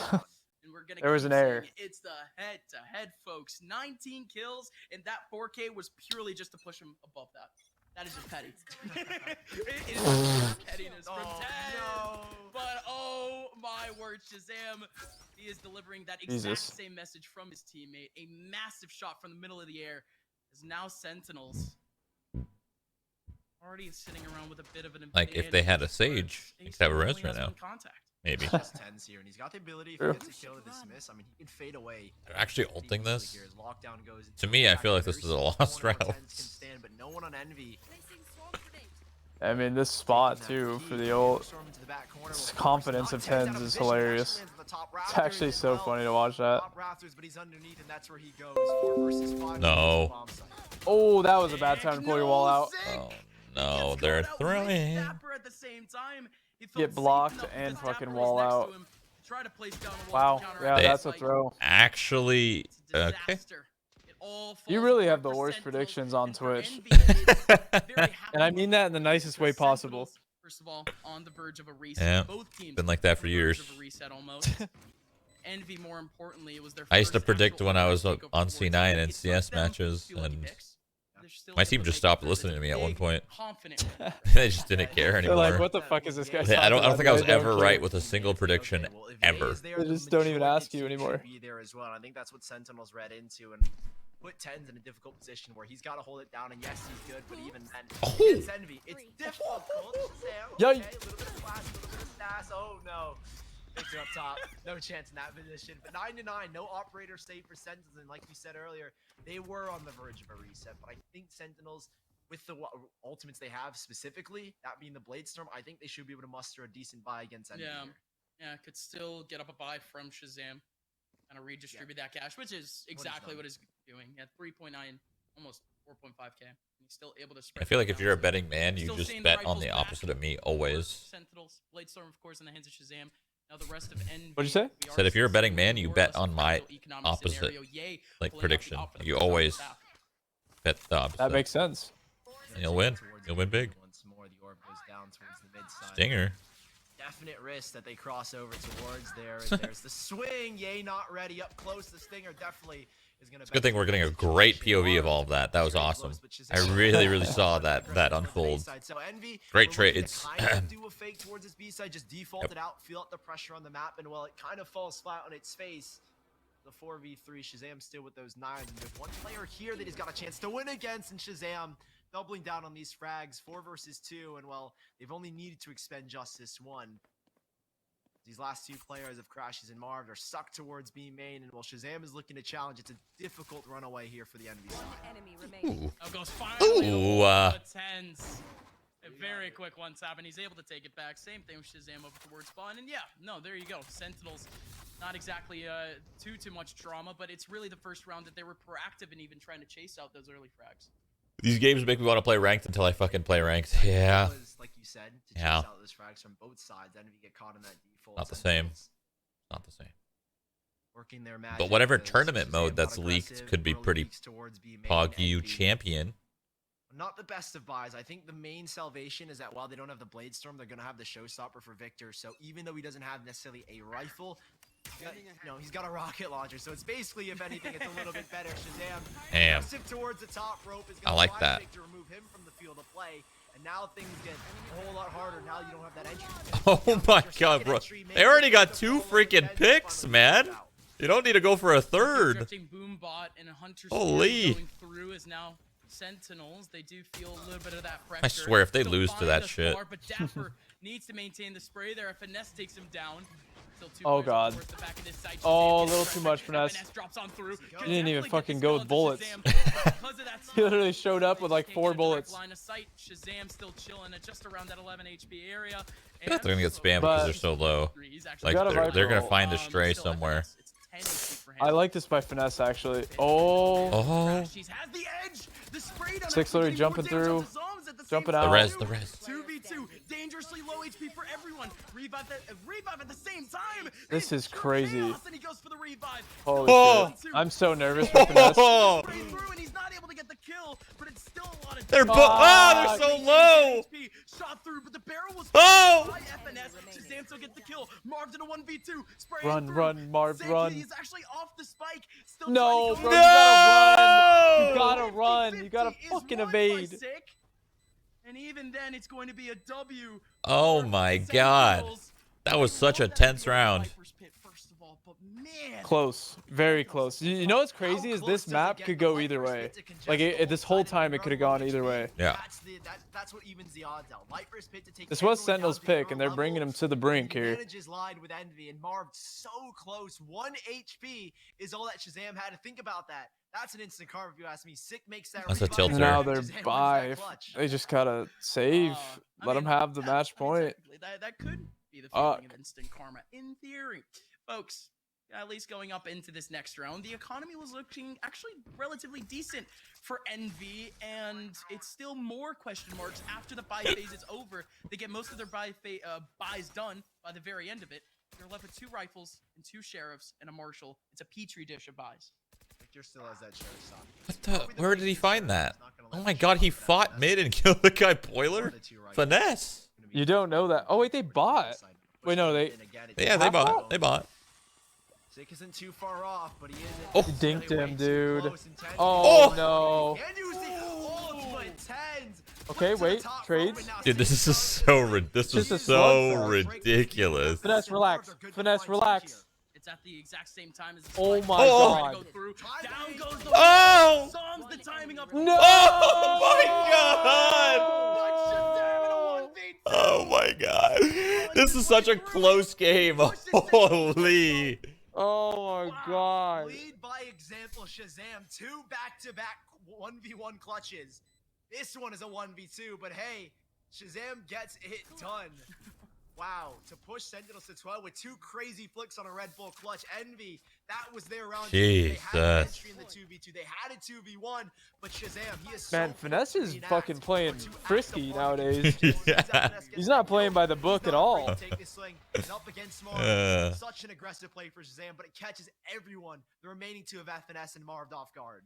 And we're gonna There was keep an error. saying it's the head-to-head, folks. 19 kills, and that 4K was purely just to push him above that. That is just petty. It is just pettiness from 10. But oh my word, Shazam, he is delivering that exact Jesus. same message from his teammate. A massive shot from the middle of the air. Is now Sentinels already sitting around with a bit of an Like if they had a advantage, Sage, but they could have a Ace res only right has now. one contact. Maybe. Just 10's here, and he's got the ability if True. he gets a kill to dismiss. I mean, he can fade away. They're actually ulting this. Here as lockdown goes into To me, I attack. feel like this Very is a small lost corner where round. 10's can stand, but no one on Envy. I mean, this spot too for the old confidence of 10s is hilarious. It's actually so funny to watch that. No. Oh, that was a bad time to pull your wall out. Oh no, they're throwing. Get blocked and fucking wall out. Wow, yeah, They- that's a throw. Actually, okay. You really have the worst predictions on Twitch. And I mean that in the nicest way possible. First of all, on the verge of a reset. Yeah, Both teams been like that for on the verge years. of a reset almost. Envy, more importantly, it was their I used to first predict actual when I was takeover on towards C9 it. and It CS took them matches, few lucky and picks. They're still my able team to just make stopped it listening to me at one big, point. Confident win. They just didn't care They're anymore. like, what the fuck is this guy I don't talking think I was about? They don't ever care. right with a single prediction ever. They just don't even ask you anymore. Be there as well. I think that's what Sentinels read into and put 10's in a difficult position where he's got to hold it down. And yes, he's good, but even then, Oh. against Envy, it's difficult. Yikes. Okay, a little bit of flash, a little bit of sass. Oh no. Victor up top, no chance in that position. But 9-9, no operator save for Sentinels, and like we said earlier, they were on the verge of a reset. But I think Sentinels, with the ultimates they have specifically, that being the Bladestorm, I think they should be able to muster a decent buy against Envy. Yeah. here. Yeah, could still get up a buy from Shazam. Kind of redistribute that cash, which is exactly what he's doing. At 3.9, almost 4.5K. He's still able to spread. I feel like that if you're a down. betting man, you Still just seeing bet on rifles the back opposite of me for always. Sentinels, Bladestorm, of course, in the hands of Shazam. Now the rest of Envy. What'd you say? we are Said if you're a betting seeing man, you more or bet less on my fractal economic opposite, scenario. Yay, like, pulling out the prediction. opposite You side of the always path. bet the opposite. That makes sense. And you'll win. You'll win big. Once more, the orb goes down towards the mid side. Stinger. Definite risk that they cross over towards there. And there's the swing. Yay, not ready. Up close, the Stinger definitely is going to. It's a good thing we're getting a great POV of all of that. That was awesome. I really saw that unfold. So Envy, Great we're looking trades. to kind of do a fake towards his B side, just default it out, feel out the pressure on the map, and well, it kind of falls flat on its face. The 4v3, Shazam still with those 9s, and there's one player here that he's got a chance to win against, and Shazam doubling down on these frags, 4 versus 2, and well, they've only needed to expend Justice 1. These last 2 players of Crashes and Marv are sucked towards B main, and while Shazam is looking to challenge, it's a difficult runaway here for the Envy side. Ooh. Oh, goes finally Ooh, over the 10s. A very quick one tap, and he's able to take it back. Same thing with Shazam over towards spawn, and yeah, no, there you go. Sentinels, not exactly too much drama, but it's really the first round that they were proactive in even trying to chase out those early frags. These games make me want to play ranked until I fucking play ranked. Yeah. Was, like you said, to chase Yeah. out those frags from both sides, Envy get caught in that default. Not the same. Sentinels Not the same. Working their magic, But whatever because tournament Shazam mode got that's leaked aggressive, could be early pretty peeks towards B main, Pog you Envy champion. Not the best of buys. I think the main salvation is that while they don't have the Blade Storm, they're gonna have the Showstopper for Victor. So even though he doesn't have necessarily a rifle, he's got a rocket launcher. So it's basically, if anything, it's a little bit better. Shazam, Damn. aggressive towards the top rope is I gonna like find that. Victor, remove him from the field of play. And now things get a whole lot harder. Now you don't have that entry. Oh my god, bro. They already got 2 freaking picks, man. You don't need to go for a third. Drifting Boombot and a Hunter Holy. going through is now Sentinels. They do feel a little bit of that pressure. I swear, if they Still lose to find that us shit. far, but Dapper needs to maintain the spray there. If Finesse takes him down. Still 2 Oh, players God. towards the back of this side. Oh, a Shazam little gets too pressure. much Finesse. Finesse drops on through. He didn't even Definitely fucking get go the with skill onto bullets. Shazam. Because of that He literally showed up with like Takes 4 a direct bullets. line of sight. Shazam still chilling at just around that 11 HP area. I bet they're gonna get spammed But- because they're so low. Like, got a they're gonna rifle. find the stray somewhere. I like this by Finesse, actually. Oh. Oh. She's has the edge. The spray down Six there, literally putting more jumping damage through, onto Zombs at the jumping same out. The res, time. the res. 2v2, dangerously low HP for everyone. Revive at the same time. This It's is pure crazy. chaos, and he goes for the revive. Holy Oh. shit. I'm so nervous for Finesse. Oh. Spray through, and he's not able to get the kill, but it's still a lot of They're damage. they're so low. HP shot through, but the barrel was Oh. by FNS. Shazam still gets the kill. Marv did a 1v2. Spray Run, through. run, Marv, Zeke, run. He's actually off the spike. Still No, trying to bro, go you gotta run. You No. gotta run. You gotta 50-50 is fucking won by evade. Sick. And even then, it's going to be a W. Oh for my Sentinels. god. That was I such a love that tense idea of round. Viper's Pit, first of all, but man, Close. Very close. You know what's crazy How is close this does it map get could for go Vipers either way. Pit to congest Like, the this whole side of time the it could have ground gone either low way. HP? Yeah. That's what evens the odds out. Viper's Pit to take This was everyone down Sentinel's to the pick, ground and they're bringing level. him to the brink The here. advantages lied with Envy, and Marv so close. 1 HP is all that Shazam had to think about that. That's an instant carve if you ask me. Sick makes that That's a revive, tilter. Now and they're Shazam wins by. that clutch. They just gotta save. I Let mean, them have the yeah, match I mean, point. technically, that could be the Fuck. feeling of instant karma in theory, folks. At least going up into this next round, the economy was looking actually relatively decent for Envy, and it's still more question marks after the buy phase is over. They get most of their buys done by the very end of it. They're left with 2 rifles and 2 sheriffs and a marshal. It's a petri dish of buys. Victor still has that sheriff stock. What the? Where did he find that? Oh my god, he fought mid and killed the guy boiler? Finesse. You don't know that. Oh, wait, they bought. Wait, no, they. Yeah, they bought. They bought. Sick isn't too far off, but he isn't. Oh. He dinked Way him, too dude. close and tense. Oh, no. And you see ultimate tens. Okay, Flip to the wait, top trades. rope, and now Dude, this Sick is is so This is so slugfest. ridiculous. Finesse, relax. Finesse, relax. It's at the exact same time as the Oh spike. my Oh. Trying to god. go through. Down goes the Oh! Sums the timing up. No! Oh my god! But Shazam in a 1v2. Oh my god. This is such a close game. Holy. Oh my god. Lead by example, Shazam. 2 back-to-back 1v1 clutches. This one is a 1v2, but hey, Shazam gets it done. Wow, to push Sentinels to 12 with 2 crazy flicks on a Red Bull clutch. Envy, that was their round. They had an Jesus. entry in the 2v2. They had a 2v1, but Shazam, he is Man, so Finesse quick is to react, fucking playing but to act frisky upon it, nowadays. Yeah. He's not playing by the book at all. Take this swing, and up against Marv. Such an aggressive play for Shazam, but it catches everyone. The remaining 2 of FNS and Marv off guard.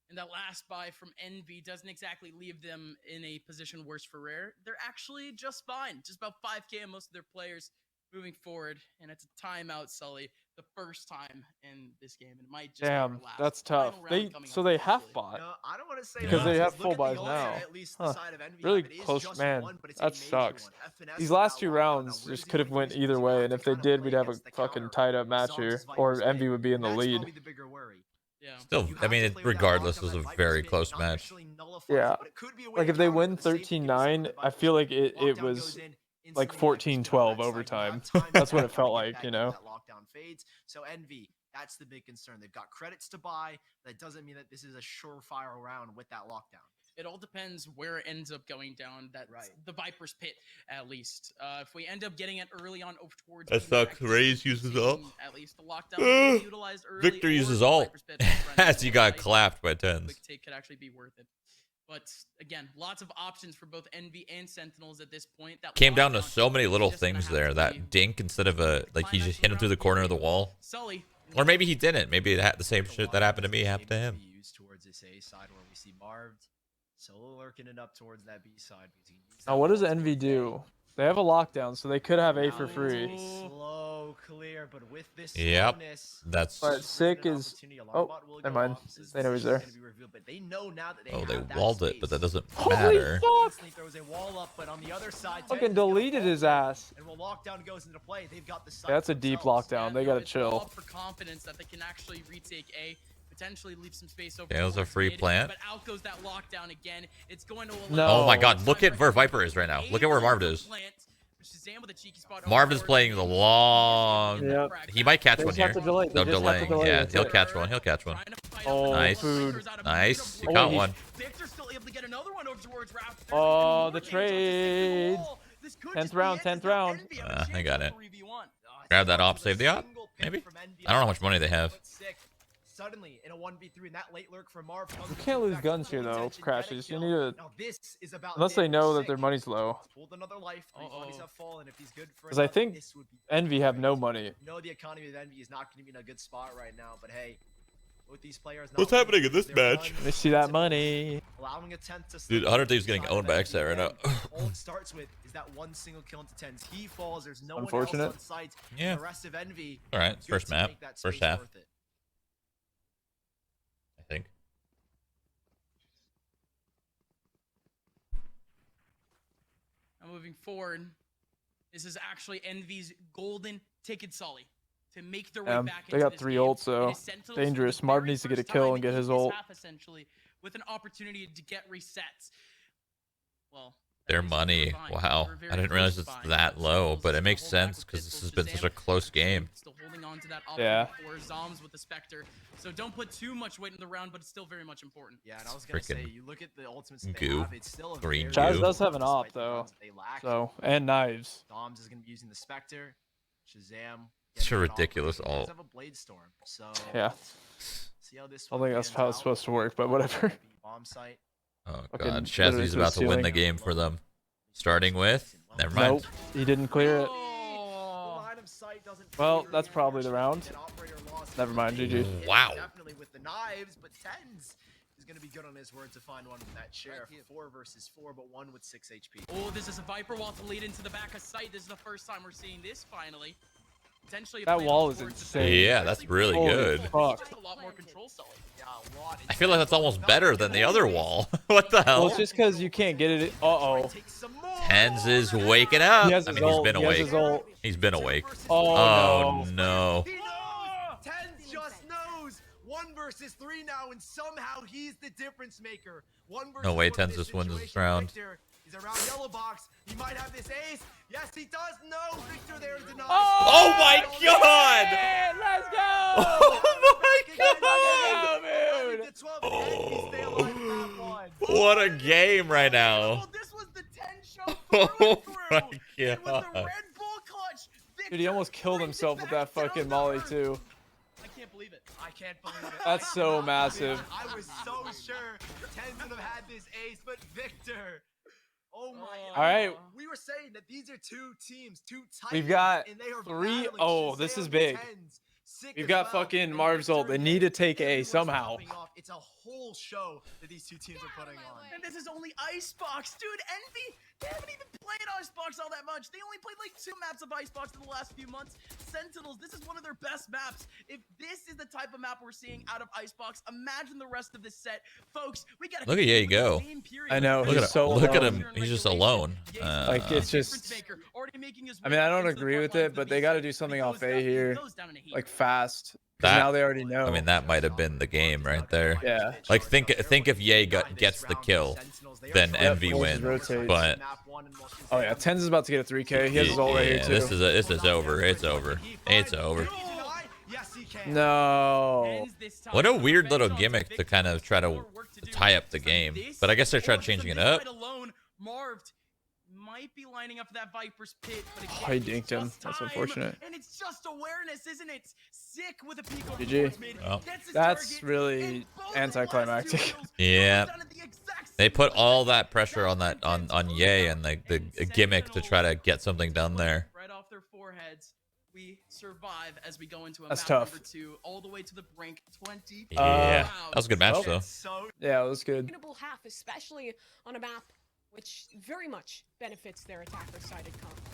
And that last buy from Envy doesn't exactly leave them in a position worse for Rare. They're actually just fine. Just about 5k on most of their players moving forward. And it's a timeout, Sully. The first time in this game. And it might just be our Damn, last. that's Final tough. round They coming so up they eventually. half bought. No, I don't want to say Because they that. have Look full at the buys ultimate, now. At least the Huh. side of Envy Really have. It is close, just man. one, but it's a That major sucks. one. FNS These with last that 2 lockdown. rounds Now, where just does he could have go went from either this way, round and to if they kind of did, play we'd have a against the fucking counter? tied up match Zom's here, Viper's or Pit. Envy would be in the That's lead. probably the bigger worry. Yeah. Still, You I have mean, to it play with that regardless lockdown, was that a Viper's very Pit close not match. necessarily nullifies Yeah. it, but it could be a way Like to if they counter win the safety given 13-9, the I feel like Viper's Pit. it Lockdown was goes in, like instantly Viper's pit 14-12 on that side. You overtime. have time That's what to it felt get like, back you into know? that lockdown fades. So Envy, that's the big concern. They've got credits to buy. That doesn't mean that this is a surefire round with that lockdown. It all depends where it ends up going down. That's Right. the Viper's Pit, at least. If we end up getting it early on over towards That B-Mac, sucks. Raze uses ult. at least the lockdown will be utilized early. Victor or uses the ult. Viper's Pit is running As he low, got right? clapped by 10s. Quick take could actually be worth it. But again, lots of options for both Envy and Sentinels at this point. That Came down to lockdown so many little is just gonna things have there. to That be dink instead of a, like, he just hit him through the corner of the wall. Sully. Or maybe he didn't. Maybe it had the same shit that happened to me happened to him. Used towards this A side where we see Marv So lurking it up towards that B side. because he needs Now, that what does ball Envy towards A. do? They have a lockdown, so they could have A Now for it's free. a slow clear, but with this Yep. slowness, That's But Sick is. Oh, never mind. They know he's there. But they know now that they oh, they have that walled it, but that space. doesn't Holy matter. fuck! There was a wall up, but on the other side, Fucking Tens is gonna deleted his fall ass. And when lockdown goes into play, they've got the site That's a for deep themselves. lockdown. They gotta It's chill. all for confidence that they can actually retake A, potentially leave some space over. Yeah, it was a towards free mid, plant. But out goes that lockdown again. It's going to No. Oh my god, look at where Viper is right now. Look at where Marv is. Marv is playing the long. Yep. He might catch They one just here. have to delay. They No just have to delaying. delay, Yeah, that's he'll it. catch one. He'll catch one. Oh, Nice. food. Nice. He Oh, caught wait, one. Victor's still able to get another one over towards Raph. Oh, the trade. 10th round, 10th round. I got it. Grab that op, save the op. Maybe. I don't know how much money they have. Suddenly in a 1v3 and that late lurk from Marv. You can't lose guns here though, Crashes. You need to, Now this is about unless they know that their money's low. pulled another life. These bodies have fallen. If he's good for Because I another, think this would be Envy have no money. You know the economy of Envy is not going to be in a good spot right now, but hey, with these players, What's happening in this match? Let me see that money. Allowing a 10th to Dude, 100 Thieves getting owned by XSET right now. All it starts with is that one single kill into 10s. He falls. There's no Unfortunate. one else on site. Yeah. The rest of Envy. All right, good first to map, make that first space half, worth it. I think. Now moving forward, this is actually Envy's golden ticket, Sully, to make their way back They into got this 3 game. ults, so It is Sentinels for dangerous. the Marv very needs to get a first kill time and get in his this ult. half, essentially, with an opportunity to get resets. Well, Their money. Wow. I didn't realize it's that low, but it makes sense because this has been such a close game. Still holding on to that Yeah. for Zoms with the Spectre. So don't put too much weight in the round, but it's still very much important. Yeah, and I was gonna say, Freaking you look at the ultimates that they goo. have, it's still a Green very goo. Chaz does have an op despite the though, rounds that they lack. so and knives. Doms is gonna be using the Spectre, Shazam. It's a getting that ridiculous off. He does ult. have a Blade Storm, so Yeah, see how this I don't one think that's pans how it's out. supposed to work, but whatever. Bomb site. Oh Fucking god, literally Shazzy's to the about to win the ceiling. game for them. Starting with, never mind. Nope, he didn't clear it. Oh. Line of sight doesn't Well, favor that's you, probably the round. unfortunately. An operator lost Never mind, his GG. lead. Wow. Definitely with the knives, but Tens is going to be good on his word to find one with that share. 4 versus 4, but 1 with 6 HP. Oh, this is a Viper wall to lead into the back of sight. This is the first time we're seeing this finally. Potentially a That play wall on is towards the insane. Yeah, that's really Holy good. fuck. A lot more control, Sully. Yeah, a lot. I feel like that's almost better than the other wall. What the Well, hell? it's just because you can't get it. Uh-oh. Take some more. Tens is waking up. He has I his mean, he's ult. been He has awake. his ult. He's been awake. Oh, Oh no. no. He knows. Tens just knows. 1 versus 3 now, and somehow he's the difference maker. 1 versus No way 1 in Tens this just wins this situation. round. Victor is around yellow box. He might have this ace. Yes, he does. No, Victor there to deny. Oh my god! Let's go! Oh my god! What a game right now. Oh, this was the 10 show Oh through and my through. It was the god. Red Bull clutch. Dude, he almost killed himself with that fucking molly too. I can't believe it. I can't believe it. That's so massive. I was so sure Tens would have had this ace, but Victor. Oh my. All right. We were saying that these are 2 teams, 2 titans. We've got and they are 3 battling. oh, this Shazam is and big. Tens. Sick We've as got well. fucking And Marv's ult. Victor They need to again. take A Everyone's somehow. popping off. It's a whole show that these 2 teams are putting on. And this is only ICEBOX. Dude, Envy, they haven't even played ICEBOX all that much. They only played like 2 maps of ICEBOX in the last few months. Sentinels, this is one of their best maps. If this is the type of map we're seeing out of ICEBOX, imagine the rest of this set. Folks, we gotta Look at Ye go. I know, Look he's at so him. Look at alone. him. He's just alone. Like, it's just. I mean, I don't agree with it, but they got to do something off A here, like fast. 'Cause That- now they already know. I mean, that might have been the game right there. Yeah. Like, think if Ye gets the kill, then Envy forces wins. rotates. But Oh yeah, Tens is about to get a 3K. He has his ult right here yeah, too. this is over. It's over. It's over. Yes, he can. No. What a weird little gimmick to kind of try to tie up the game. But I guess they're trying changing it up. Marv might be lining up for that Viper's pit, but again, Oh, he it's dinked him. just That's time, unfortunate. And it's just awareness, isn't it? Sick with a peek over GG. towards mid, Well, gets his that's target, really and both anticlimactic. the last 2 kills Yeah. were done at the exact They same put time. all that pressure on that on Ye and like the gimmick to try to get something done there. Right off their foreheads. We survive as we go into a That's map tough. number 2, all the way to the brink. 20. Yeah, rounds. that was a good match well, though. So Yeah, it was good. Half, especially on a map which very much benefits their attacker-sided comp.